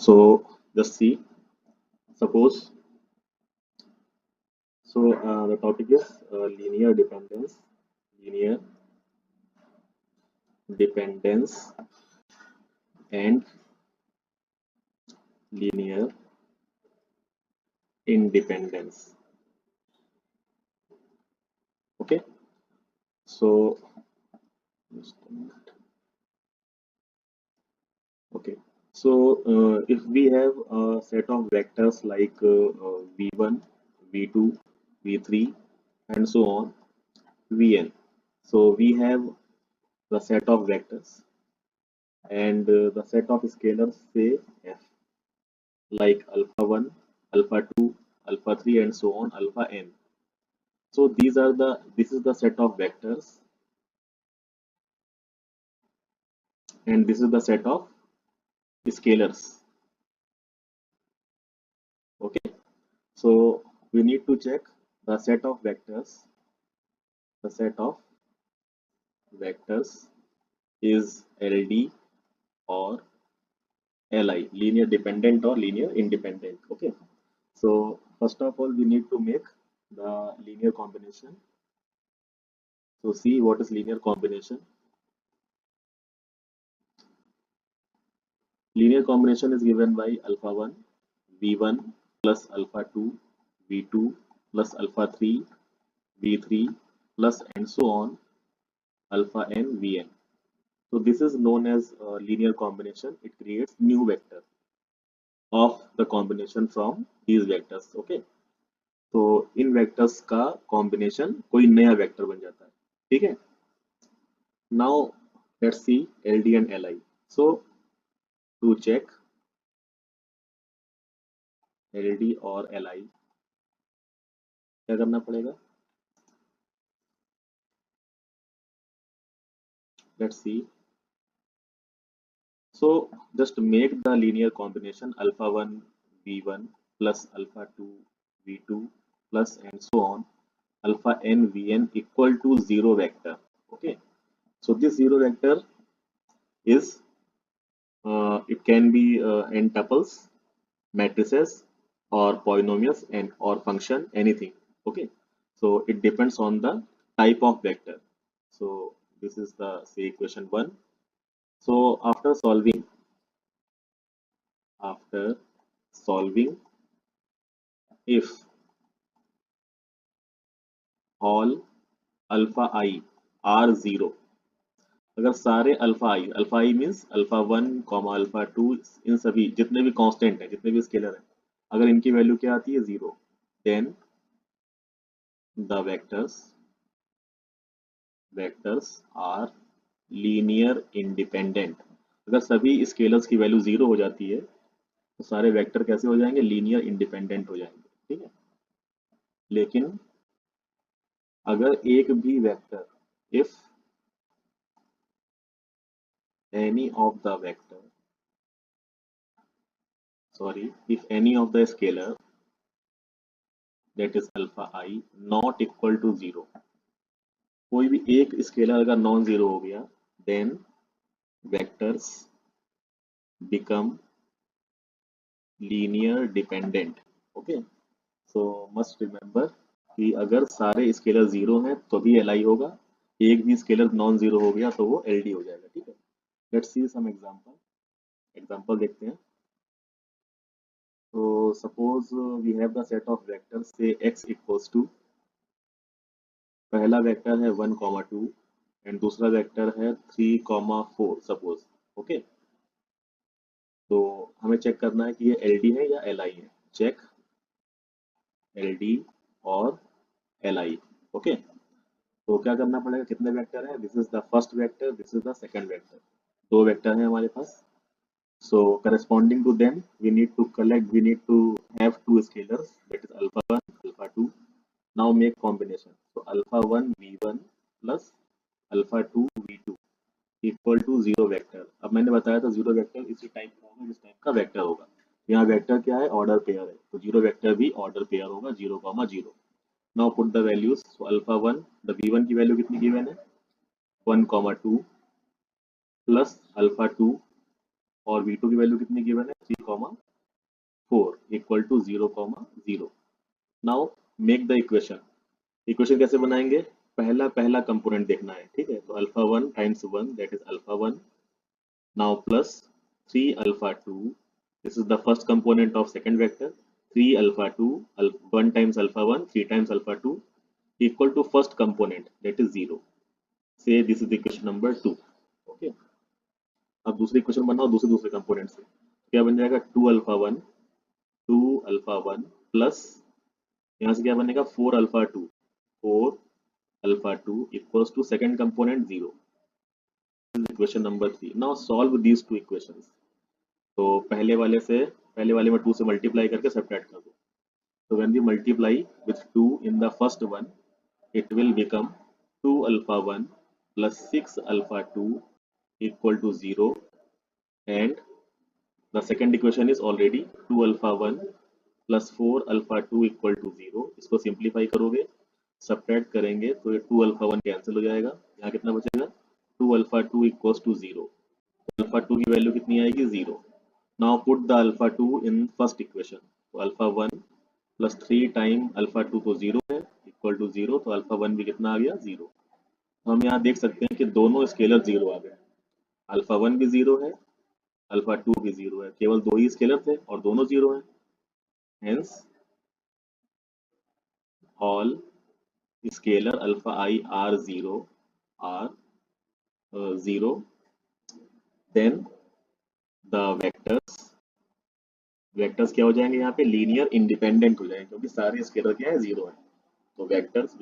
So just see, suppose, the topic is linear dependence, linear dependence and linear independence. Okay, so just a minute. Okay, so if we have a set of vectors like v1, v2, v3 and so on, vn. So we have the set of vectors and the set of scalars say f, like alpha 1, alpha 2, alpha 3 and so on, alpha n. So this is the set of vectors and this is the set of scalars. Okay, so we need to check the set of vectors. The set of vectors is LD or LI, linear dependent or linear independent. Okay, so first of all we need to make the linear combination. So see what is linear combination. Linear combination is given by alpha 1 v1 plus alpha 2 v2 plus alpha 3 v3 plus and so on alpha n vn. So this is known as linear combination. It creates new vector of the combination from these vectors. Okay, तो इन vectors का combination कोई नया vector बन जाता है. ठीक है. Now let's see LD and LI. So to check LD और LI क्या करना पड़ेगा. Let's see. So just make the linear combination alpha 1 v1 plus alpha 2 v2 plus and so on alpha n vn equal to 0 vector. Okay, so this 0 vector is it can be n tuples, matrices or polynomials and or function, anything. Okay, so it depends on the type of vector. So this is the say equation 1. So after solving if all alpha I are 0, अगर सारे alpha I means alpha 1 comma alpha 2, इन सभी जितने भी constant हैं, जितने भी scalar हैं, अगर इनकी वैल्यू क्या आती है 0, then the vectors are linear independent. अगर सभी स्केलर्स की वैल्यू 0 हो जाती है तो सारे वेक्टर कैसे हो जाएंगे, लीनियर इंडिपेंडेंट हो जाएंगे. ठीक है, लेकिन अगर एक भी vector, if any of the vector, if any of the scalar that is alpha I not equal to 0, कोई भी एक स्केलर अगर नॉन जीरो हो गया, then vectors become linear dependent. Okay, so must remember कि अगर सारे स्केलर जीरो हैं तो भी LI होगा, एक भी स्केलर नॉन जीरो हो गया तो वो LD हो जाएगा. ठीक है, लेट्स सी सम एग्जांपल देखते हैं. तो suppose we have the set of vectors से x इक्वल्स टू, पहला वेक्टर है 1,2 एंड दूसरा वेक्टर है 3,4 सपोज. ओके, तो हमें चेक करना है कि ये LD है या LI है. चेक LD और LI. ओके, तो क्या करना पड़ेगा, कितने वेक्टर हैं, this is the first vector, this is the second vector, दो वेक्टर हैं हमारे पास. So corresponding to them, we need to have two scalars, that is alpha 1, alpha 2. Now make combination. So alpha 1 v1 plus alpha 2 v2 equal to 0 vector. अब मैंने बताया था 0 vector इसी type का होगा जिस टाइप का वेक्टर होगा. यहाँ वेक्टर क्या है, ऑर्डर पेयर है, तो 0 वेक्टर भी ऑर्डर पेयर होगा 0,0. Now put the values. So alpha 1, the v1 की वैल्यू कितनी गिवन है, 1,2 प्लस अल्फा 2 और V2 की वैल्यू कितनी गिवन है 3,4 equal to 0,0। Now make the equation. Equation कैसे बनाएंगे, पहला पहला कंपोनेंट देखना है, ठीक है। तो alpha 1 times 1 that is alpha 1, now plus 3 alpha 2, this is the first component of second vector, 3 alpha 2, 1 times alpha 1, 3 times alpha 2 equal to first component that is 0। So this is equation number 2। Okay, अब दूसरी equation बनाओ दूसरे दूसरे component से। क्या बन जाएगा 2 alpha 1, 2 alpha 1 plus यहाँ से क्या बनेगा 4 alpha 2, 4 alpha 2 equals to second component 0। Equation number 3। Now solve these two equations. तो पहले वाले में 2 से मल्टीप्लाई करके सब्ट्रैक्ट कर दो। तो when we multiply with 2 in the first one it will become 2 alpha 1 plus 6 alpha 2 equal to 0, and the second equation is already 2 alpha 1 plus 4 alpha 2 equal to 0। इसको सिंप्लीफाई करोगे सब्ट्रैक्ट करेंगे तो ये 2 alpha 1 cancel हो जाएगा, यहाँ कितना बचेगा 2 alpha 2 equals to 0। अल्फा 2 की वैल्यू कितनी आएगी 0। Now put the alpha 2 in first equation. तो अल्फा 1 प्लस 3 टाइम अल्फा 2 तो 0 है इक्वल टू 0, तो अल्फा 1 भी कितना आ गया 0। तो हम यहाँ देख सकते हैं कि दोनों स्केलर 0 आ गए, अल्फा 1 भी 0 है, अल्फा 2 भी 0 है, केवल दो ही स्केलर थे और दोनों 0 हैं। Hence all scalar alpha i are 0 are 0, then the वेक्टर्स क्या हो जाएंगे यहाँ पे लीनियर इंडिपेंडेंट हो जाएंगे, क्योंकि सारे स्केलर क्या है 0 है। तो वेक्टर्स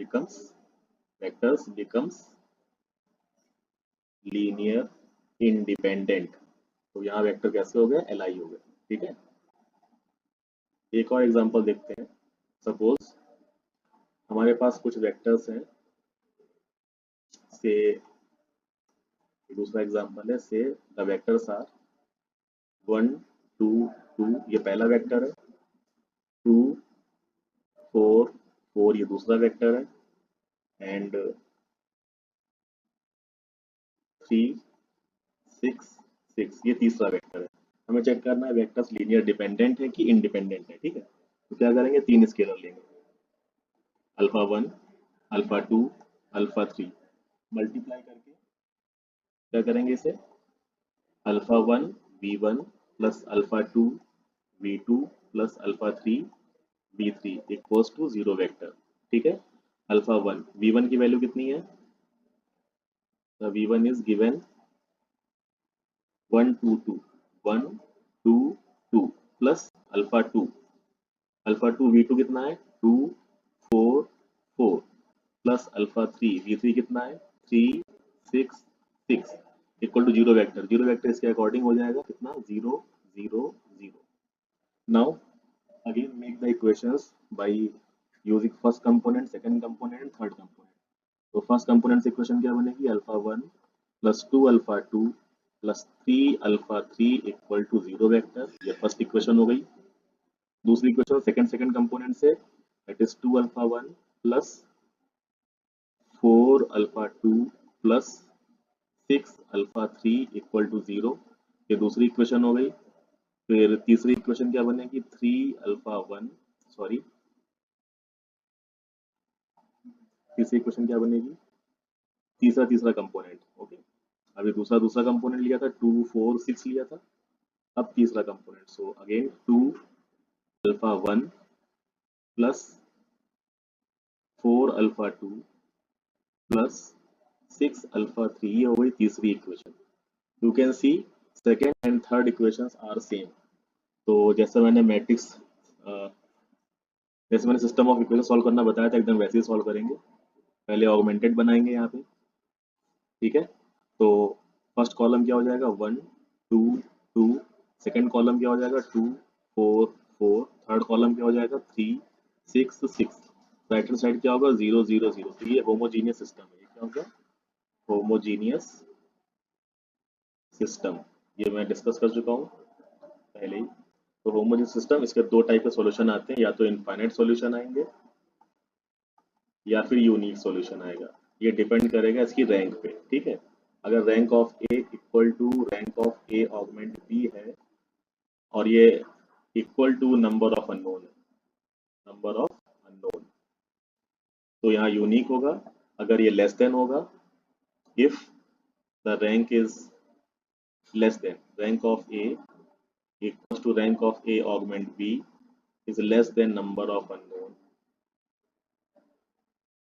बिकम्स लीनियर इंडिपेंडेंट। तो यहाँ वेक्टर कैसे हो गए एल आई हो गए, ठीक है। एक और एग्जांपल देखते हैं। सपोज हमारे पास कुछ वेक्टर्स हैं, से दूसरा एग्जांपल है, से द वेक्टर्स आर 1 2 2, ये पहला वेक्टर है, 2 4 4 ये दूसरा वेक्टर है, एंड 3 6 6 ये तीसरा वेक्टर है। हमें चेक करना है वेक्टर्स लीनियर डिपेंडेंट है कि इंडिपेंडेंट है, ठीक है। तो क्या करेंगे, तीन स्केलर लेंगे, अल्फा 1 अल्फा 2 अल्फा 3, मल्टीप्लाई करके क्या करेंगे इसे, alpha 1 v1 plus alpha 2 v2 plus alpha 3 v3 equals to 0 vector, ठीक है। अल्फा 1 v1 की वैल्यू कितनी है, v1 is given 1 2 2 1 2 2 plus alpha 2 v2 कितना है 2 4 4 प्लस अल्फा 3 v3 कितना है 3 6 6 इक्वल टू 0 वेक्टर। 0 वेक्टर इसके अकॉर्डिंग हो जाएगा कितना 0 0 0। Now again make the equations by using first component, second component, third component. तो फर्स्ट कंपोनेंट से इक्वेशन क्या बनेगी, alpha 1 plus 2 alpha 2 plus 3 alpha 3 equal to 0 vector, ये फर्स्ट इक्वेशन हो गई। दूसरी इक्वेशन सेकंड कंपोनेंट से, that is 2 alpha 1 plus 4 alpha 2 plus 6 alpha 3 equal to 0, ये दूसरी इक्वेशन हो गई। फिर तीसरी इक्वेशन क्या बनेगी, 3 अल्फा 1 सॉरी तीसरी इक्वेशन क्या बनेगी, तीसरा कंपोनेंट, ओके। अभी दूसरा कंपोनेंट लिया था 2 4 6 लिया था, अब तीसरा component. So again 2 alpha 1 plus 4 alpha 2 plus 6 alpha 3, ये हो गई तीसरी equation. You can see second and third equations are same. तो जैसे मैंने सिस्टम ऑफ इक्वेशन सॉल्व करना बताया था, एकदम वैसे ही सॉल्व करेंगे। पहले ऑगमेंटेड बनाएंगे यहाँ पे, ठीक है। तो फर्स्ट कॉलम क्या हो जाएगा 1 2 2, सेकंड कॉलम क्या हो जाएगा 2 4 4, थर्ड कॉलम क्या हो जाएगा 3 6 6, राइट हैंड साइड क्या होगा 0 0 0। तो ये होमोजीनियस सिस्टम है, ये क्या होगा होमोजीनियस सिस्टम, ये मैं डिस्कस कर चुका हूँ पहले ही। तो होमोजीनियस सिस्टम, इसके दो टाइप के सॉल्यूशन आते हैं, या तो इनफाइनाइट सॉल्यूशन आएंगे या फिर यूनिक सॉल्यूशन आएगा, ये डिपेंड करेगा इसकी रैंक पे, ठीक है। अगर rank of A equal to rank of A augment B है और ये equal to number of unknown है, नंबर ऑफ अननोन, तो यहाँ यूनिक होगा। अगर ये लेस देन होगा, if the rank is less than rank of A equals to rank of A augment B is less than number of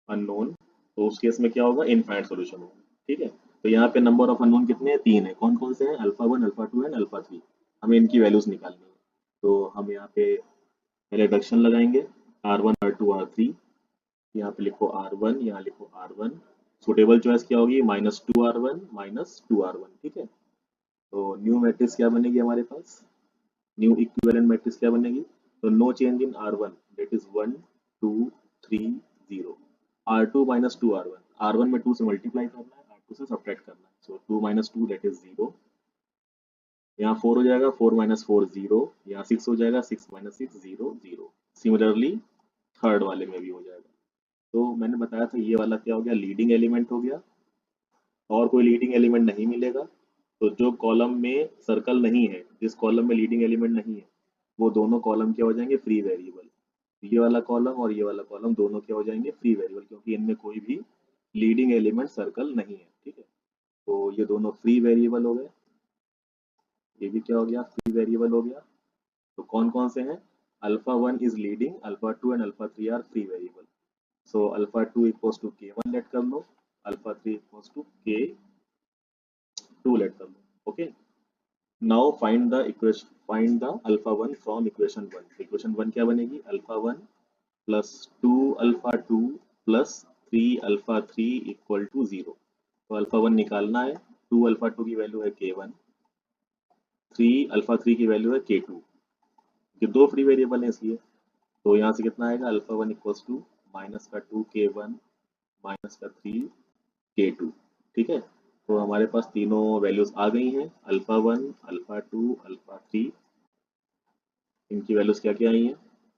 unknown, तो उस case में क्या होगा, इनफाइनाइट सॉल्यूशन होगा। ठीक है, तो यहाँ पे नंबर ऑफ अननोन कितने हैं, 3 है। कौन कौन से हैं, अल्फा 1, अल्फा 2 एंड अल्फा 3। हमें इनकी वैल्यूज निकालनी है, तो हम यहाँ पे पहले रिडक्शन लगाएंगे, R1 R2 R3। यहाँ पे लिखो R1, यहाँ लिखो R1। सुटेबल चॉइस क्या होगी, -2R1 -2R1। ठीक है, तो न्यू मैट्रिक्स क्या बनेगी हमारे पास, न्यू इक्विवेलेंट मैट्रिक्स क्या बनेगी, तो no change in R1 that is 1 2 3 0, R2 -2R1, R1 में 2 से मल्टीप्लाई करना है, R2 से सब्ट्रैक्ट करना है, सो 2 - 2 दैट इज 0। यहाँ 4 हो जाएगा, 4 - 4 0, यहाँ 6 हो जाएगा, 6 - 6 0 0। सिमिलरली थर्ड वाले में भी हो जाएगा। तो मैंने बताया था ये वाला क्या हो गया, लीडिंग एलिमेंट हो गया, और कोई लीडिंग एलिमेंट नहीं मिलेगा। तो जो कॉलम में सर्कल नहीं है, जिस कॉलम में लीडिंग एलिमेंट नहीं है, वो दोनों कॉलम क्या हो जाएंगे, फ्री वेरिएबल। ये वाला कॉलम और ये वाला कॉलम दोनों क्या हो जाएंगे, फ्री वेरिएबल, क्योंकि इनमें कोई भी लीडिंग एलिमेंट सर्कल नहीं है। ठीक है, तो ये दोनों फ्री वेरिएबल हो गए, ये भी क्या हो गया, फ्री वेरिएबल हो गया। तो कौन कौन से हैं, alpha 1 is leading, alpha 2 and alpha 3 are free variable. So alpha 2 equals to K1 let कर लो, alpha 3 equals to K2 let कर लो। Okay, now find the alpha 1 from equation 1। Equation 1 क्या बनेगी, alpha 1 plus 2 alpha 2 plus 3 alpha 3 equal to 0। तो alpha 1 निकालना है, 2 alpha 2 की वैल्यू है K1, 3 अल्फा 3 की वैल्यू है K2। ये दो फ्री वेरिएबल है इसलिए, तो यहाँ से कितना आएगा, alpha 1 equals to -2 K1 -3 K2। ठीक है, तो हमारे पास तीनों वैल्यूज आ गई हैं, अल्फा 1 अल्फा 2 अल्फा 3। इनकी वैल्यूज क्या क्या आई हैं,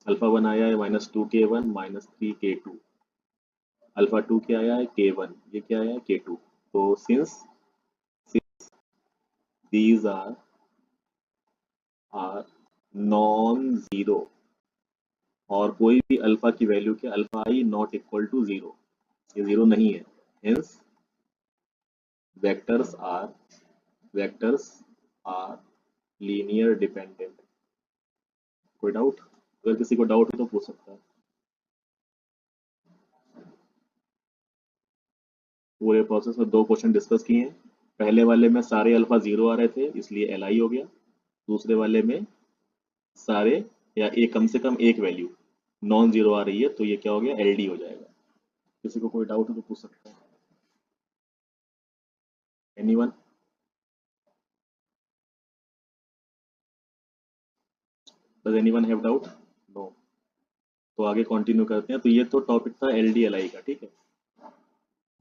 अल्फा 1 आया है -2 K1 -3 K2, अल्फा 2 क्या आया है K1, ये क्या आया है K2। तो since these are non zero, और कोई भी अल्फा की वैल्यू के alpha i not equal to 0, ये 0 नहीं है, hence vectors are linear dependent. कोई डाउट, अगर किसी को डाउट हो तो पूछ सकता है। पूरे प्रोसेस में 2 क्वेश्चन डिस्कस किए हैं। पहले वाले में सारे अल्फा 0 आ रहे थे, इसलिए एल आई हो गया। दूसरे वाले में सारे या एक कम से कम एक वैल्यू नॉन जीरो आ रही है, तो ये क्या हो गया, एल डी हो जाएगा। किसी को कोई डाउट हो तो पूछ सकता है। Anyone, does anyone have doubt, no. तो आगे कंटिन्यू करते हैं। तो ये तो टॉपिक था एल डी एल आई का। ठीक है,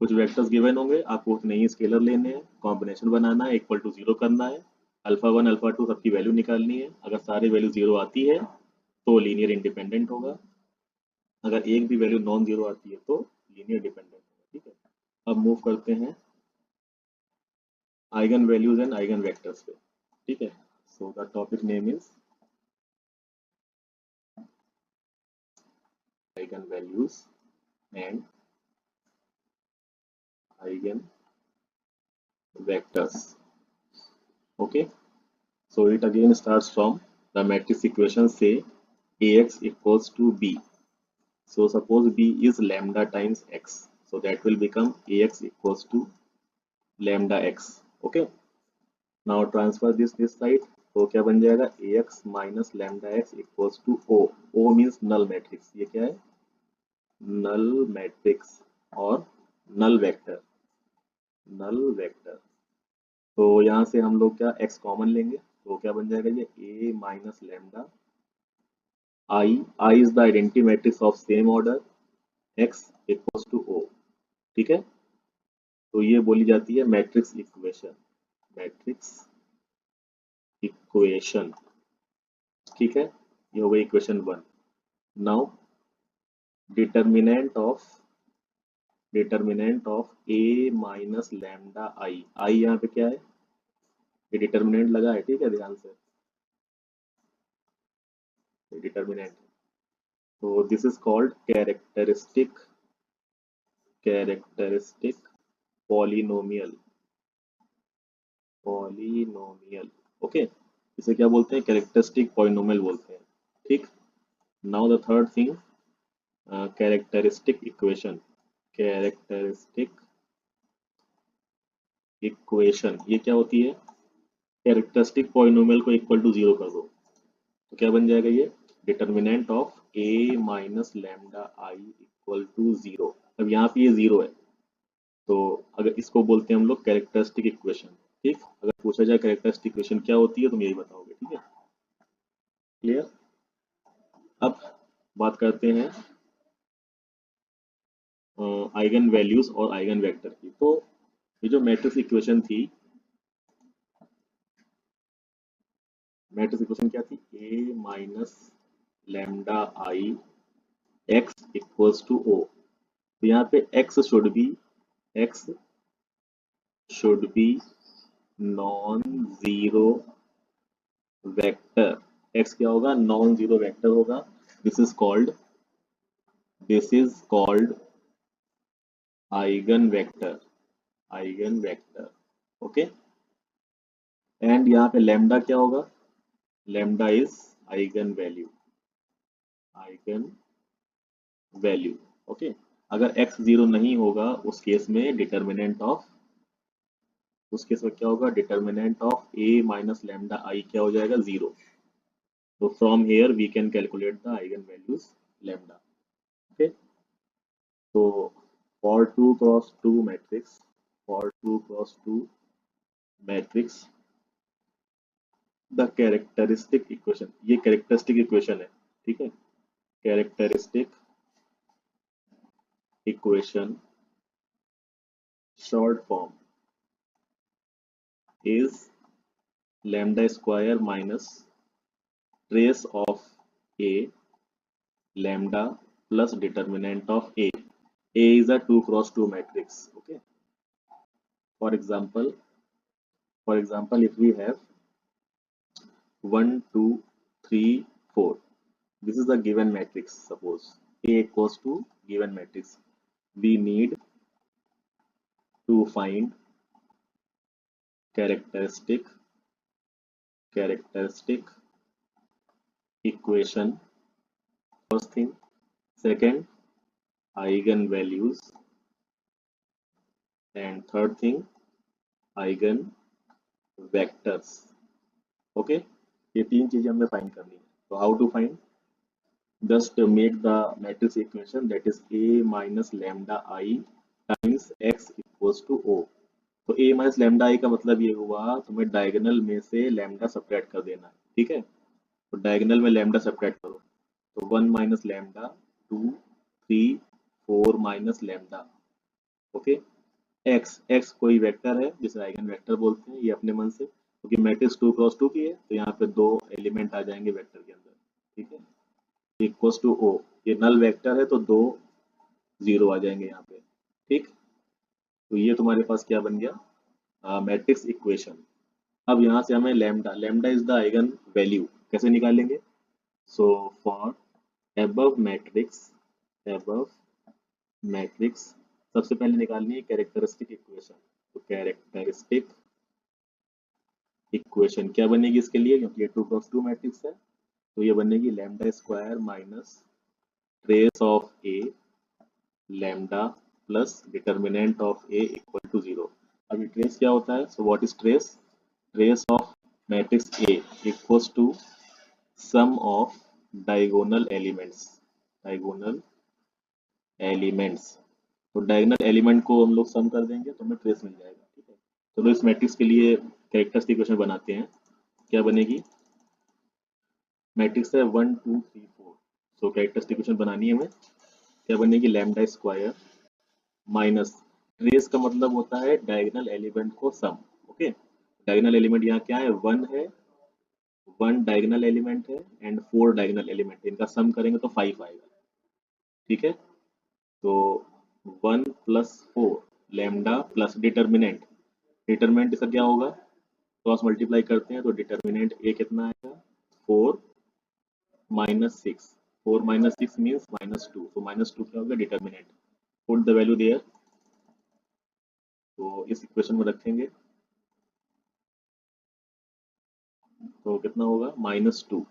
कुछ वेक्टर्स गिवन होंगे, आपको नहीं स्केलर लेने हैं, कॉम्बिनेशन बनाना है, इक्वल टू 0 करना है, अल्फा 1 अल्फा 2 सबकी वैल्यू निकालनी है। अगर सारी वैल्यू 0 आती है तो लीनियर इंडिपेंडेंट होगा, अगर एक भी वैल्यू नॉन जीरो आती है तो लीनियर डिपेंडेंट होगा। ठीक है, अब मूव करते हैं eigen values and eigen vectors पे। ठीक है, so the topic name is eigen values and eigen vectors. Okay, so it again starts from the matrix equation, say ax equals to b. So suppose b is lambda times x, so that will become ax equals to lambda x. Okay, now transfer this side, तो क्या बन जाएगा, ax minus lambda x equals to o. o means null matrix, ये क्या है, null matrix और null vector, null vector। तो यहाँ से हम लोग क्या x कॉमन लेंगे, तो क्या बन जाएगा, ये a minus lambda I is the identity matrix of same order, x equals to O। ठीक है, तो ये बोली जाती है मैट्रिक्स इक्वेशन, मैट्रिक्स इक्वेशन। ठीक है, ये हो गई equation 1। Now determinant of determinant of A minus lambda I, I यहाँ पे क्या है, ये डिटर्मिनेंट लगा है, ठीक है, ध्यान से, ये डिटर्मिनेंट। तो this is called characteristic polynomial, polynomial, okay, इसे क्या बोलते हैं, कैरेक्टरिस्टिक पॉलिनोमियल बोलते हैं, ठीक। Now the third thing, characteristic equation, characteristic equation ये क्या होती है, कैरेक्टरिस्टिक पॉलिनोमियल को इक्वल टू जीरो कर दो तो क्या बन जाएगा ये, determinant of A minus lambda I equal to zero. अब यहाँ पे ये जीरो है, तो अगर इसको बोलते हैं हम लोग कैरेक्टरिस्टिक इक्वेशन, ठीक। अगर पूछा जाए कैरेक्टरिस्टिक इक्वेशन क्या होती है, तुम यही बताओगे, ठीक है, क्लियर। अब बात करते हैं आइगन वैल्यूज और आइगन वेक्टर की। तो ये जो मैट्रिक्स इक्वेशन थी, मैट्रिक्स इक्वेशन क्या थी, ए minus lambda I x equals two O. तो यहाँ पे x should be non zero vector, x क्या होगा, नॉन जीरो वेक्टर होगा। This is called eigen vector, eigen vector, okay. And यहाँ पे लैम्डा क्या होगा, lambda is eigen value, eigen value, okay. अगर x जीरो नहीं होगा उस केस में डिटर्मिनेंट ऑफ, उस केस में क्या होगा, determinant of a minus lambda I क्या हो जाएगा, जीरो। तो from here we can calculate the eigen values lambda, okay. तो for 2 cross 2 matrix, for 2 cross 2 matrix the characteristic equation, ये कैरेक्टरिस्टिक इक्वेशन है, ठीक है, characteristic equation short form is lambda square minus trace of A lambda plus determinant of A. A is a 2 cross 2 matrix. Okay. For example, if we have 1, 2, 3, 4, this is the given matrix. Suppose A equals to given matrix. We need to find characteristic equation. First thing. Second, eigen values. And third thing, eigen vectors. Okay, ये तीन चीजें हमें find करनी है। तो how to find, just make the matrix equation that is a minus lambda I times x equals to o। तो a minus lambda I का मतलब ये हुआ तुम्हें डायगोनल में से लैम्डा सब्ट्रैक्ट कर देना है, ठीक है। तो डायगोनल में लैम्डा सब्ट्रैक्ट करो, तो 1 minus lambda, 2, 3, 4 minus lambda, okay. x कोई वेक्टर है जिसे आइगन वेक्टर बोलते हैं, ये अपने मन से, क्योंकि मैट्रिक्स 2 क्रॉस 2 की है तो यहाँ पे दो एलिमेंट आ जाएंगे वेक्टर के अंदर, ठीक है। इक्वल्स टू ओ, ये नल वेक्टर है तो दो जीरो आ जाएंगे यहाँ पे, ठीक। तो ये तुम्हारे पास क्या बन गया, मैट्रिक्स इक्वेशन। अब यहाँ से हमें lambda, lambda is the eigen value, कैसे निकालेंगे, so for above matrix, above matrix सबसे पहले निकालनी है कैरेक्टरिस्टिक इक्वेशन। तो कैरेक्टरिस्टिक इक्वेशन क्या बनेगी इसके लिए, क्योंकि ये 2 क्रॉस 2 मैट्रिक्स है, तो ये बनेगी lambda square minus trace of A lambda plus determinant of A equal to zero. अभी ट्रेस क्या होता है, so what is trace, trace of matrix A equals to sum of diagonal elements, diagonal elements. तो diagonal element को हम लोग सम कर देंगे तो हमें ट्रेस मिल जाएगा, ठीक है। चलो इस मैट्रिक्स के लिए कैरेक्टरिस्टिक इक्वेशन बनाते हैं, क्या बनेगी, मैट्रिक्स है 1, 2, 3, 4, सो कैरेक्टरिस्टिक इक्वेशन बनानी है हमें, क्या बनेगी, लैम्डा स्क्वायर माइनस, ट्रेस का मतलब होता है डायगोनल एलिमेंट को सम, ओके। डायगोनल एलिमेंट यहाँ क्या है, 1 है, 1 डायगोनल एलिमेंट है एंड 4 डायगोनल एलिमेंट, इनका सम करेंगे तो 5 आएगा, ठीक है। तो 1 plus 4 lambda plus determinant. Determinant इसका क्या होगा, क्रॉस मल्टीप्लाई करते हैं तो डिटर्मिनेंट ए कितना आएगा 4 माइनस 6। 4 माइनस 6 मीन्स -2, तो -2 क्या होगा determinant. Put the value there, तो इस इक्वेशन में रखेंगे तो कितना होगा -2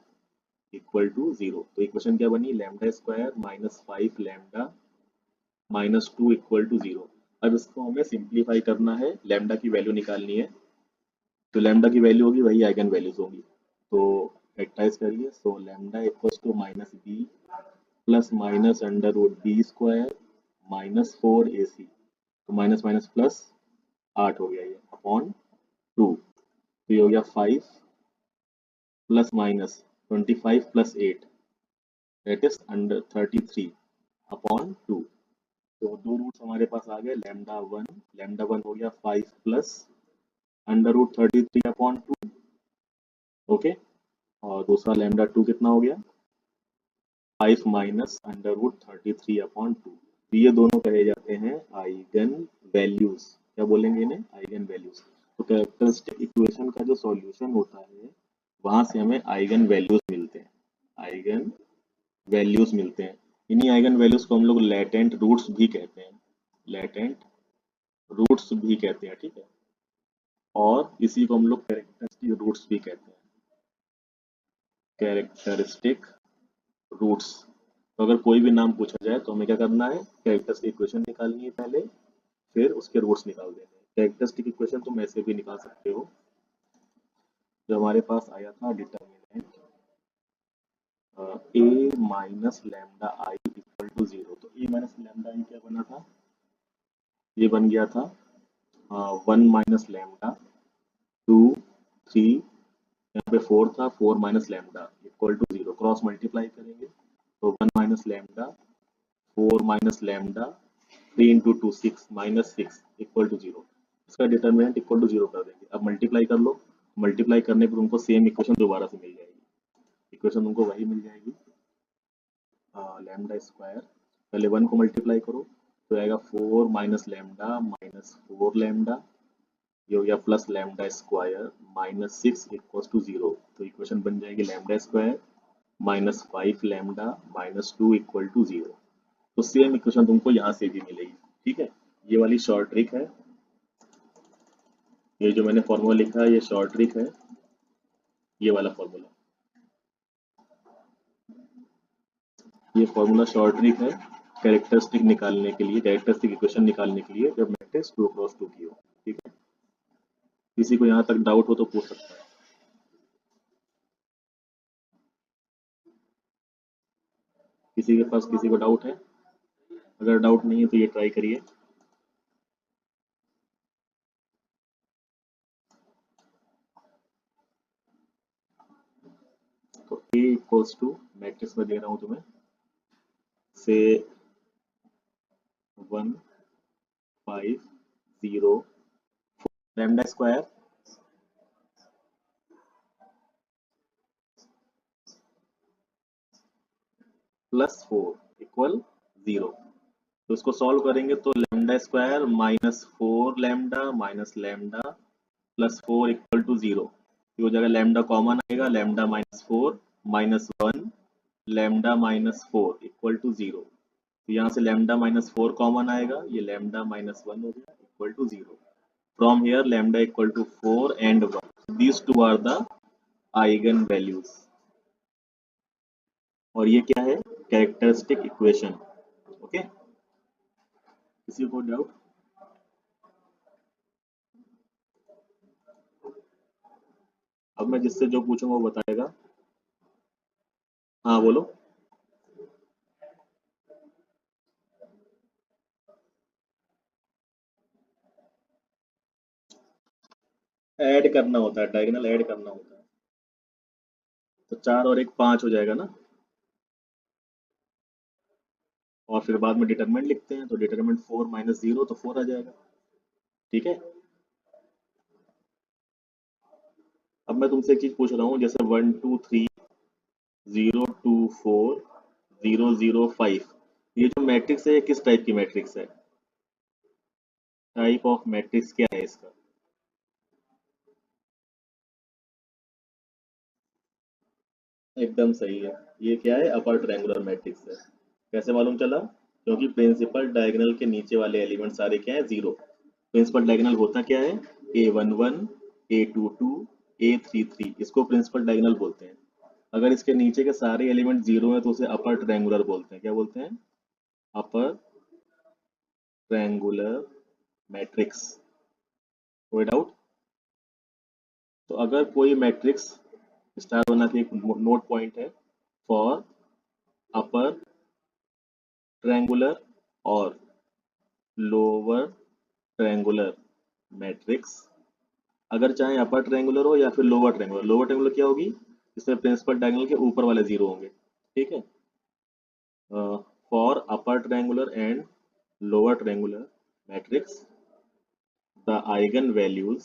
इक्वल टू 0। तो इक्वेशन क्या बनी, lambda square -5 lambda -2 equal to 0। अब इसको हमें सिंप्लीफाई करना है, लैम्डा की वैल्यू निकालनी है, तो लैम्डा की वैल्यू होगी वही आइगन वैल्यूज होंगी। तो फैक्टराइज करिए, so lambda equals to -b plus minus under root b square -4ac, तो माइनस माइनस प्लस 8 हो गया ये अपॉन 2, तो ये हो गया 5 plus minus 25 plus 8 that is under 33 upon 2। तो दो रूट्स हमारे पास आ गए, लैम्डा वन हो गया 5 plus under root 33 upon 2, okay. और दूसरा लैम्डा 2 कितना हो गया 5 माइनस अंडर रूट 33 अपॉन 2। तो ये दोनों कहे जाते हैं आइगन वैल्यूज। क्या बोलेंगे इन्हें, आइगन वैल्यूज। तो कैरेक्टरिस्टिक इक्वेशन का जो सॉल्यूशन होता है वहां से हमें आइगन वैल्यूज मिलते हैं, आइगन वैल्यूज मिलते हैं। इन्हीं आइगन वैल्यूज को हम लोग लेटेंट रूट्स भी कहते हैं, लेटेंट रूट्स भी कहते हैं, ठीक है। और इसी को हम लोग कैरेक्टरिस्टिक रूट्स भी कहते हैं, कैरेक्टरिस्टिक रूट्स। तो अगर कोई भी नाम पूछा जाए तो हमें क्या करना है, कैरेक्टरिस्टिक इक्वेशन निकालनी है पहले, फिर उसके रूट्स निकाल देने हैं। कैरेक्टरिस्टिक इक्वेशन तुम ऐसे भी निकाल सकते हो, जो हमारे पास आया था determinant A minus lambda I equal to 0। तो ए माइनस लैम्डा आई क्या बना था, ये बन गया था 1 माइनस लैम्डा 2 3, यहाँ पे 4 था, 4 minus lambda equal to 0। Cross multiply करेंगे तो 1 minus lambda 4 minus lambda 3 into 2 6 minus 6 equal to 0। इसका डिटर्मिनेंट इक्वल टू 0 कर देंगे। अब मल्टीप्लाई कर लो, मल्टीप्लाई करने पर उनको सेम इक्वेशन दोबारा से मिल जाएगी, इक्वेशन उनको वही मिल जाएगी लैम्डा स्क्वायर। पहले 1 को मल्टीप्लाई करो तो आएगा 4 माइनस लैम्डा माइनस 4 लैम्डा, ये हो गया plus lambda square minus 6 equal to 0। तो इक्वेशन बन जाएगी lambda square -5 lambda -2 equal to 0। तो सेम इक्वेशन तुमको यहाँ से भी मिलेगी, ठीक है। ये वाली शॉर्ट ट्रिक है, ये जो मैंने फॉर्मूला लिखा है ये शॉर्ट ट्रिक है, ये वाला फॉर्मूला, ये फॉर्मूला शॉर्ट ट्रिक है कैरेक्टरिस्टिक निकालने के लिए, कैरेक्टरिस्टिक इक्वेशन निकालने के लिए जब मैट्रिक्स 2 क्रॉस 2 की हो, ठीक है। किसी को यहाँ तक डाउट हो तो पूछ सकता है। किसी के पास किसी को डाउट है, अगर डाउट नहीं है तो ये ट्राई करिए। तो ए इक्वल्स टू, मैट्रिक्स में दे रहा हूँ तुम्हें, से 1 5 0 लैम्डा स्क्वायर प्लस 4 इक्वल 0। तो इसको सॉल्व करेंगे तो lambda square -4 lambda minus lambda plus 4 equal to 0। हो जाएगा लैम्डा कॉमन आएगा, लैम्डा -4 -1 लैम्डा -4 इक्वल टू 0। तो यहाँ से लैम्डा -4 कॉमन आएगा, ये लैम्डा -1 हो गया equal to 0। From here lambda equal to 4 and 1, these two are the eigen values. और ये क्या है, कैरेक्टरिस्टिक इक्वेशन, ओके। किसी को डाउट, अब मैं जिससे जो पूछूंगा वो बताएगा। हाँ बोलो। ऐड करना होता है, डायगोनल ऐड करना होता है, तो 4 और 1 5 हो जाएगा ना, और फिर बाद में डिटरमिनेंट लिखते हैं तो डिटरमिनेंट 4 माइनस 0 तो 4 आ जाएगा, ठीक है। अब मैं तुमसे एक चीज पूछ रहा हूँ, जैसे 1 2 3 0 2 4 0 0 5, ये जो मैट्रिक्स है ये किस टाइप की मैट्रिक्स है, टाइप ऑफ मैट्रिक्स क्या है इसका? एकदम सही है। ये क्या है? अपर ट्रायंगुलर मैट्रिक्स है। कैसे मालूम चला? क्योंकि प्रिंसिपल डायगोनल के नीचे वाले एलिमेंट सारे क्या है? जीरो। प्रिंसिपल डायगोनल होता क्या है? A11, A22, A33, इसको प्रिंसिपल डायगोनल बोलते हैं। अगर इसके नीचे के सारे एलिमेंट जीरो हैं तो उसे अपर ट्रायंगुलर बोलते हैं। क्या बोलते हैं? अपर ट्रायंगुलर मैट्रिक्स। कोई डाउट? तो अगर कोई मैट्रिक्स स्टार बना के एक नोट पॉइंट है फॉर अपर ट्रायंगुलर और लोअर ट्रायंगुलर मैट्रिक्स, अगर चाहे अपर ट्रायंगुलर हो या फिर लोअर ट्रायंगुलर क्या होगी? इसमें प्रिंसिपल डायगोनल के ऊपर वाले जीरो होंगे। ठीक है। For upper triangular and lower triangular matrix, the eigen values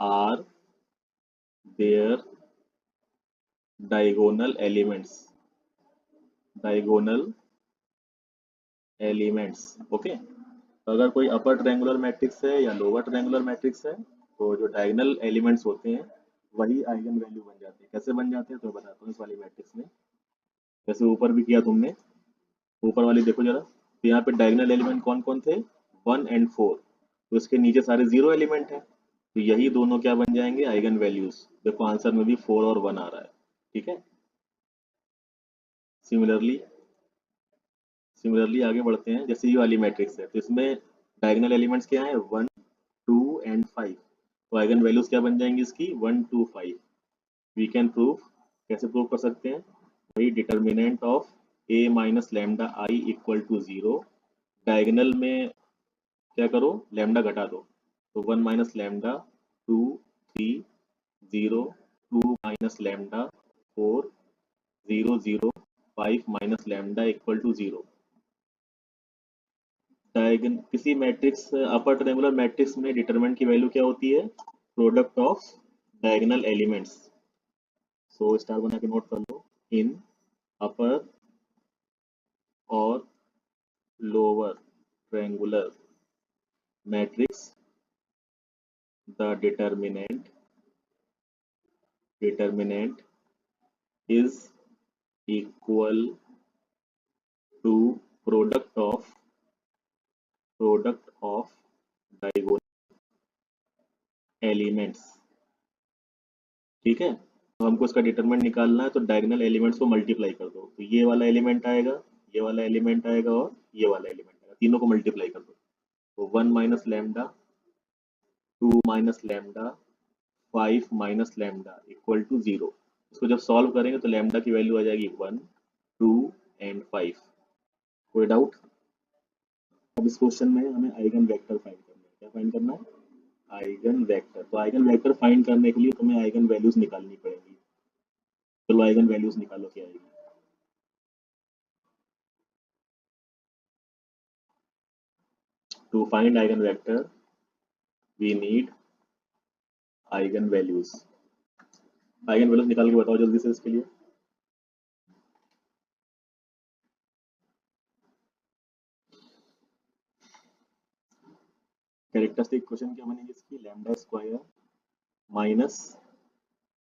are their diagonal elements. Okay. तो अगर कोई अपर ट्रायंगुलर मैट्रिक्स है या लोअर ट्रायंगुलर मैट्रिक्स है तो जो डायगोनल एलिमेंट्स होते हैं वही आइगन वैल्यू बन जाते हैं। कैसे बन जाते हैं तो मैं बताता हूँ इस वाली मैट्रिक्स में। जैसे ऊपर भी किया तुमने, ऊपर वाली देखो जरा, तो यहाँ पे डायगोनल एलिमेंट कौन कौन थे? 1 और 4। तो इसके नीचे सारे जीरो एलिमेंट है, तो यही दोनों क्या बन जाएंगे? Eigen values. देखो आंसर में भी 4 और 1 आ रहा है। ठीक है। सिमिलरली आगे बढ़ते हैं। जैसे ये वाली मैट्रिक्स है तो इसमें डायगोनल एलिमेंट्स क्या है? 1, 2 एंड 5। तो आइगन वैल्यूज क्या बन जाएंगी इसकी? 1, 2, 5। We can prove. कैसे प्रूव कर सकते हैं? वही determinant of a minus lambda I equal to 0। Diagonal में क्या करो? लैम्डा घटा दो। तो 1 - lambda, 2, 3, 0, 2 - lambda, 4, 0, 0, 5 - lambda equal to 0। Diagonal किसी मैट्रिक्स अपर ट्रायंगुलर मैट्रिक्स में डिटरमिनेंट की वैल्यू क्या होती है? Product of diagonal elements. So star बना के नोट कर लो। इन अपर और lower triangular matrix, the determinant is equal to product of diagonal elements. ठीक है। तो हमको इसका डिटरमिनेंट निकालना है तो डायगोनल एलिमेंट्स को मल्टीप्लाई कर दो। तो ये वाला एलिमेंट आएगा, ये वाला एलिमेंट आएगा और ये वाला एलिमेंट आएगा, तीनों को मल्टीप्लाई कर दो। तो 1 - lambda, 2 - lambda, 5 - lambda equal to 0। इसको जब सॉल्व करेंगे तो लैम्डा की वैल्यू आ जाएगी 1, 2 एंड 5। कोई डाउट? अब इस क्वेश्चन में हमें आइगन वेक्टर फाइंड करना है। क्या फाइंड करना है? Eigen vector. तो आइगन वेक्टर फाइंड करने के लिए तुम्हें आइगन वैल्यूज निकालनी पड़ेगी। चलो आइगन वैल्यूज निकालो, क्या आएगी? To find eigen vector we need eigen values. Eigen values निकाल के बताओ जल्दी से इसके लिए। कैरेक्टरिस्टिक क्वेश्चन क्या बनेगी इसकी? Lambda square minus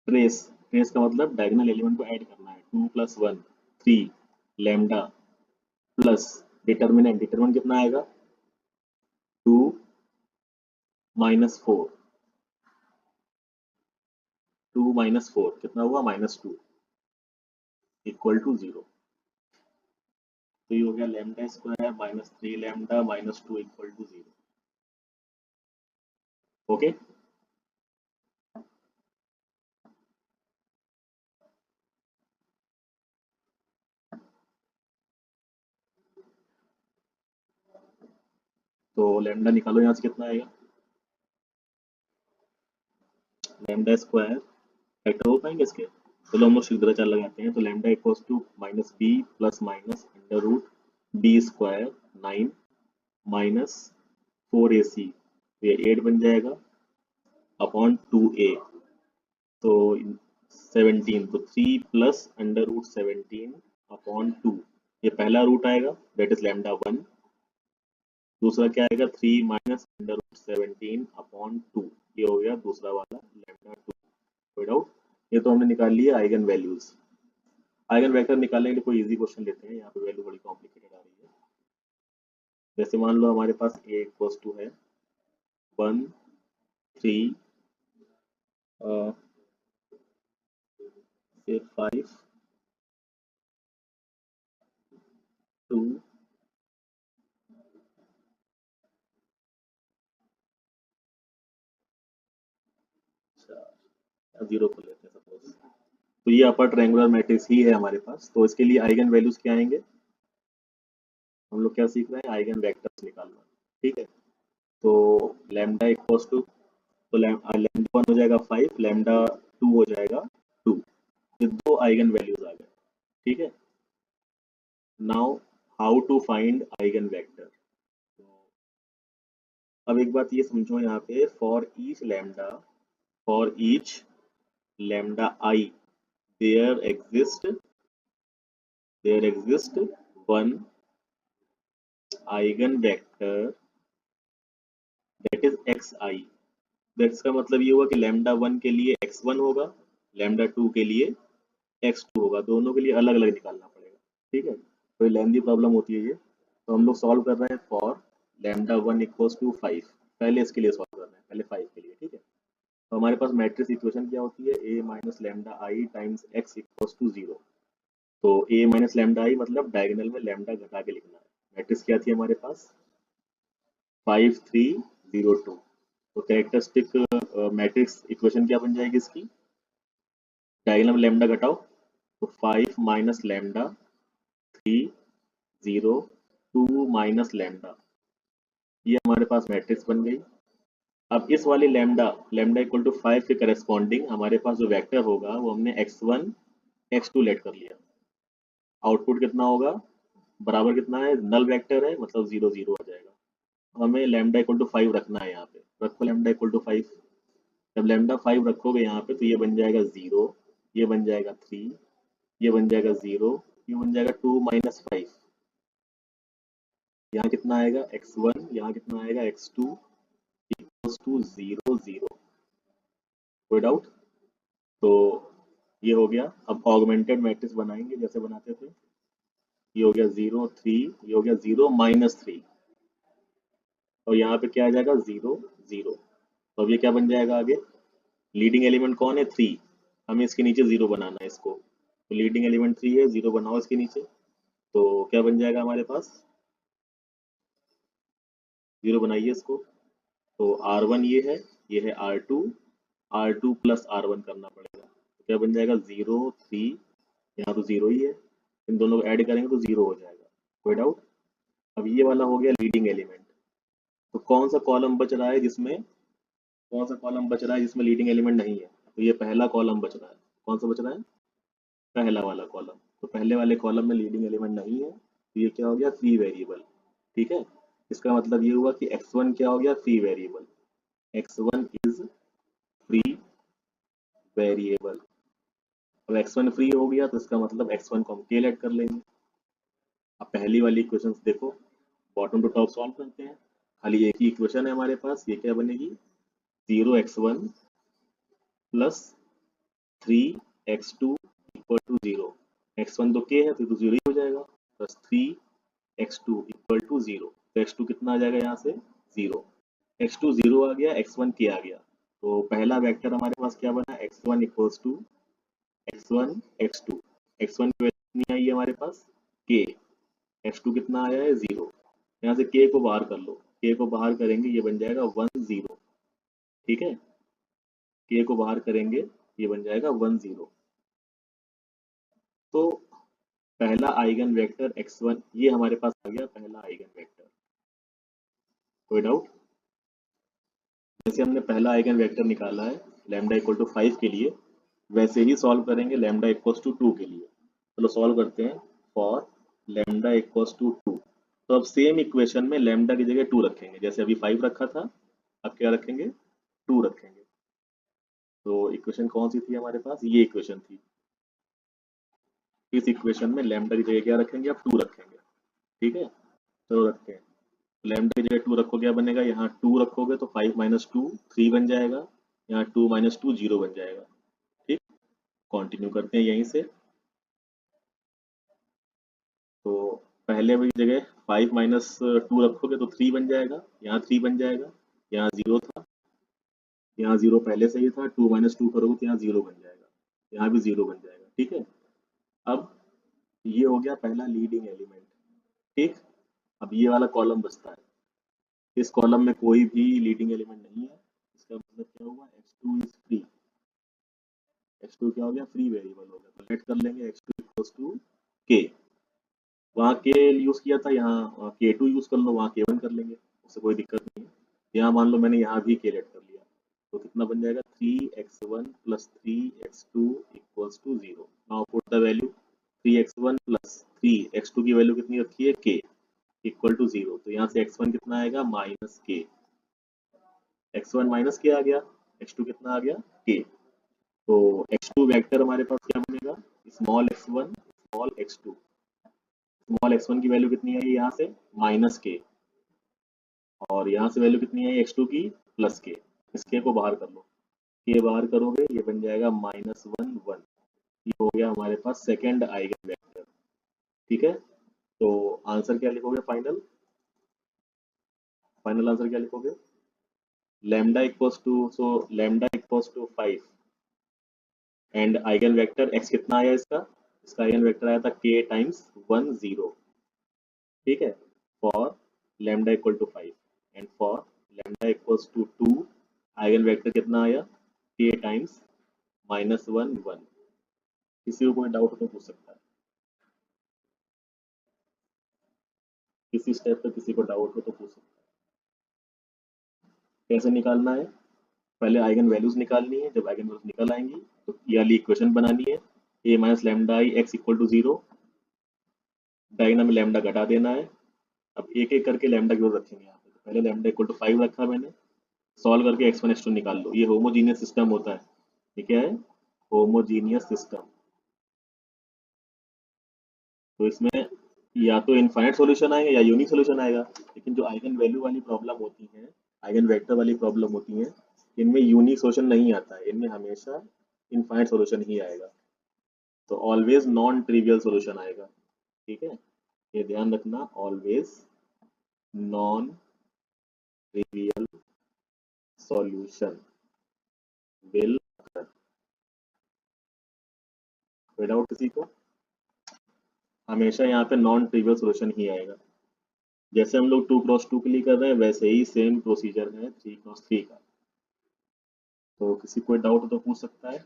trace. Trace का मतलब डायगोनल एलिमेंट को ऐड करना है। 2 + 1, 3 लैम्डा प्लस डिटर्मिनेंट कितना आएगा? 2 - 4। 2 - 4 कितना हुआ? -2 इक्वल टू 0। तो ये हो गया lambda square -3 lambda -2 equal to 0। Okay. तो लैम्डा निकालो यहाँ से, कितना आएगा? लैम्डा स्क्वायर फैक्टर हो पाएंगे इसके? चलो हम लोग शुद्धाचार लगाते हैं। तो lambda equals to -b plus minus under root b square 9 minus 4ac, ये 8 बन जाएगा अपॉन 2a। तो 17, तो 3 प्लस अंडर रूट 17 अपॉन 2। ये पहला रूट आएगा दैट इज लैम्डा 1, दूसरा क्या आएगा 3 माइनस अंडर रूट 17 अपॉन 2, ये हो गया दूसरा वाला लैम्डा 2। कोई डाउट? ये तो हमने निकाल लिया आइगन वैल्यूज। आइगन वेक्टर निकालने के लिए कोई इजी क्वेश्चन लेते हैं, यहाँ पे वैल्यू बड़ी कॉम्प्लिकेटेड आ रही है। जैसे मान लो हमारे पास a इक्वल्स टू है 1 3 से 5 2 0 को लेते हैं सपोज। तो ये अपर ट्रायंगुलर मैट्रिक्स ही है हमारे पास, तो इसके लिए आइगन वैल्यूज क्या आएंगे? हम लोग क्या सीख रहे हैं? आइगन वेक्टर्स निकालना। ठीक है, तो लैम्डा इक्वल्स टू, तो लैम्डा 1 हो जाएगा 5, लैम्डा 2 हो जाएगा 2, ये दो आइगन वैल्यूज आ गए। ठीक है, now how to find eigen vector. अब एक बात ये समझो यहाँ पे, for each lambda I there exist one eigen vector that is X I. इसका मतलब ये हुआ कि लैम्डा 1 के लिए x1 होगा, लैम्डा 2 के लिए x2 होगा, दोनों के लिए अलग अलग निकालना पड़ेगा। ठीक है, कोई लेंदी प्रॉब्लम होती है ये, तो हम लोग सॉल्व कर रहे हैं फॉर लैम्डा 1 इक्वल्स टू 5, पहले इसके लिए सॉल्व कर रहे हैं, पहले 5 के लिए। ठीक है, तो हमारे पास मैट्रिक्स इक्वेशन क्या होती है? a minus lambda I times x equals to 0। तो a माइनस लैम्डा आई मतलब डायगोनल में लैम्डा घटा के लिखना है। मैट्रिक्स क्या थी हमारे पास? 5 3 0 2। तो कैरेक्टरिस्टिक मैट्रिक्स इक्वेशन क्या बन जाएगी इसकी? डायगोनल में लैम्डा घटाओ, तो 5 माइनस लैम्डा 3 0 2 माइनस लैम्डा, ये हमारे पास मैट्रिक्स बन गई। अब इस वाले लैम्डा इक्वल टू 5 के करस्पॉन्डिंग हमारे पास जो वेक्टर होगा वो हमने x1 x2 लेट कर लिया। आउटपुट कितना होगा? बराबर कितना है? नल वेक्टर है मतलब 0 0 आ जाएगा। हमें लैम्डा इक्वल टू 5 रखना है यहाँ पे, रखो लैम्डा इक्वल टू 5। जब लैम्डा 5 रखोगे यहाँ पे तो ये बन जाएगा 0, ये बन जाएगा 3, ये बन जाएगा 0, ये बन जाएगा 2 माइनस 5। यहाँ कितना आएगा? x1, यहाँ कितना आएगा? x2 equals to 0 0। कोई डाउट? तो ये हो गया। अब ऑगमेंटेड मैट्रिक्स बनाएंगे जैसे बनाते थे। ये हो गया 0 3, ये हो गया 0 माइनस 3, और यहाँ पे क्या आ जाएगा? 0 0। तो अब ये क्या बन जाएगा आगे? लीडिंग एलिमेंट कौन है? 3, हमें इसके नीचे 0 बनाना है इसको, तो लीडिंग एलिमेंट 3 है, 0 बनाओ इसके नीचे, तो क्या बन जाएगा हमारे पास? 0 बनाइए इसको, तो R1 ये है R2 प्लस R1 करना पड़ेगा, तो क्या बन जाएगा? 0 3, यहाँ तो 0 ही है, इन दोनों को ऐड करेंगे तो 0 हो जाएगा। कोई डाउट? अब ये वाला हो गया लीडिंग एलिमेंट, तो कौन सा कॉलम बच रहा है जिसमें लीडिंग एलिमेंट नहीं है? तो ये पहला कॉलम बच रहा है। कौन सा बच रहा है? पहला वाला कॉलम। तो पहले वाले कॉलम में लीडिंग एलिमेंट नहीं है, तो ये क्या हो गया? Free variable. ठीक है, इसका मतलब ये हुआ कि x1 क्या हो गया? Free variable. x1 is free variable. अब x1 फ्री हो गया तो इसका मतलब x1 को हम k लेट कर लेंगे। अब पहली वाली इक्वेशंस देखो, बॉटम टू टॉप सॉल्व करते हैं। खाली एक ही इक्वेशन है हमारे पास, ये क्या बनेगी? 0x1 plus 3x2 equal to 0। x1 तो k है, फिर तो 0 ही हो जाएगा, प्लस 3x2 इक्वल टू 0। तो x2 कितना आ जाएगा यहाँ से? 0। x2 0 आ गया, x1 k आ गया, तो पहला वेक्टर हमारे पास क्या बना? x1 equals to x1 x2। x1 की वैल्यू कितनी आई है हमारे पास? k। x2 कितना आया है? 0। यहाँ से k को बाहर कर लो, k को बाहर करेंगे ये बन जाएगा 1 0। ठीक है, k को बाहर करेंगे ये बन जाएगा 1 0। तो पहला आइगन वेक्टर x1 ये हमारे पास आ गया, पहला आइगन वेक्टर। कोई डाउट? जैसे हमने पहला आइगन वेक्टर निकाला है लैम्डा इक्वल टू 5 के लिए, वैसे ही सॉल्व करेंगे लैम्डा इक्वल्स टू 2 के लिए। चलो सॉल्व करते हैं फॉर लैम्डा इक्वल्स टू 2। तो अब सेम इक्वेशन में लैम्डा की जगह 2 रखेंगे, जैसे अभी 5 रखा था, अब क्या रखेंगे? 2 रखेंगे। तो इक्वेशन कौन सी थी हमारे पास? ये इक्वेशन थी। इस इक्वेशन में लैम्डा की जगह क्या रखेंगे? अब 2 रखेंगे। ठीक है, चलो रखते हैं। लैम्डा की जगह 2 रखो, क्या बनेगा, यहाँ 2 रखोगे तो 5 माइनस 2 3 बन जाएगा, यहाँ 2 माइनस 2 0 बन जाएगा। ठीक, कंटिन्यू करते हैं यहीं से। तो पहले वाली जगह 5 माइनस 2 रखोगे तो 3 बन जाएगा, यहाँ 3 बन जाएगा, यहाँ 0 था, यहाँ 0 पहले से ही था, 2 माइनस 2 करोगे तो यहाँ 0 बन जाएगा, यहाँ भी 0 बन जाएगा। ठीक है, अब ये हो गया पहला लीडिंग एलिमेंट। ठीक, अब ये वाला कॉलम बचता है, इस कॉलम में कोई भी लीडिंग एलिमेंट नहीं है, इसका मतलब क्या हुआ, x2 इज फ्री। x2 क्या हो गया, फ्री वेरिएबल हो गया, तो लेट कर लेंगे x2 इक्वल्स टू k। वहाँ के यूज किया था, यहाँ k2 यूज कर लो, वहाँ k1 कर लेंगे, उससे कोई दिक्कत नहीं है। यहाँ मान लो मैंने यहाँ भी k लेट कर लिया, तो कितना बन जाएगा, 3x1 plus 3x2 equals to 0। Now put the value, 3x1 plus 3x2 की वैल्यू कितनी रखी है, k इक्वल टू 0। तो यहाँ से x1 कितना आएगा, minus k, x1 minus k आ गया, x2 कितना आ गया, k। तो x2 वेक्टर हमारे पास क्या बनेगा, small x1 small x2। Small x1 की वैल्यू कितनी आई यहाँ से, माइनस के, और यहाँ से वैल्यू कितनी आई x2 की, प्लस के। इस के को बाहर कर लो, के बाहर करोगे ये बन जाएगा -1 1। ये हो गया हमारे पास सेकेंड आइगन वेक्टर। ठीक है, तो आंसर क्या लिखोगे, फाइनल फाइनल आंसर क्या लिखोगे, lambda equals to, so lambda equals to 5 and eigen vector x कितना आया इसका, इसका आइगन वेक्टर आया था k टाइम्स 1 0। ठीक है, for lambda equal to 5 and for lambda equals to 2 eigen vector कितना आया, k टाइम्स -1 1। किसी को कोई डाउट तो पूछ सकता है, किसी स्टेप पे किसी को डाउट हो तो पूछ सकता है। कैसे निकालना है, पहले आइगन वैल्यूज निकालनी है, जब आइगन वैल्यूज निकल आएंगी तो ये वाली इक्वेशन बनानी है, a minus lambda I x equal to 0, diagonal में लैम्डा घटा देना है। अब एक एक करके लैम्डा की ओर रखेंगे यहाँ पे, तो पहले लैम्डा इक्वल टू 5 रखा मैंने, सॉल्व करके x1 x2 निकाल लो, ये होमोजीनियस सिस्टम होता है। ये क्या है, होमोजीनियस सिस्टम। तो इसमें या तो इनफाइनाइट सॉल्यूशन आएगा या यूनिक सॉल्यूशन आएगा, लेकिन जो आइगन वैल्यू वाली प्रॉब्लम होती है, आइगन वेक्टर वाली प्रॉब्लम होती है, इनमें यूनिक सॉल्यूशन नहीं आता है, इनमें हमेशा इनफाइनाइट सॉल्यूशन ही आएगा, तो ऑलवेज नॉन ट्रिवियल सॉल्यूशन आएगा। ठीक है, ये ध्यान रखना, always non trivial solution will, without किसी को, हमेशा यहाँ पे नॉन ट्रिवियल सॉल्यूशन ही आएगा। जैसे हम लोग 2x2 के लिए कर रहे हैं, वैसे ही सेम प्रोसीजर है 3x3 का। तो किसी कोई डाउट तो पूछ सकता है।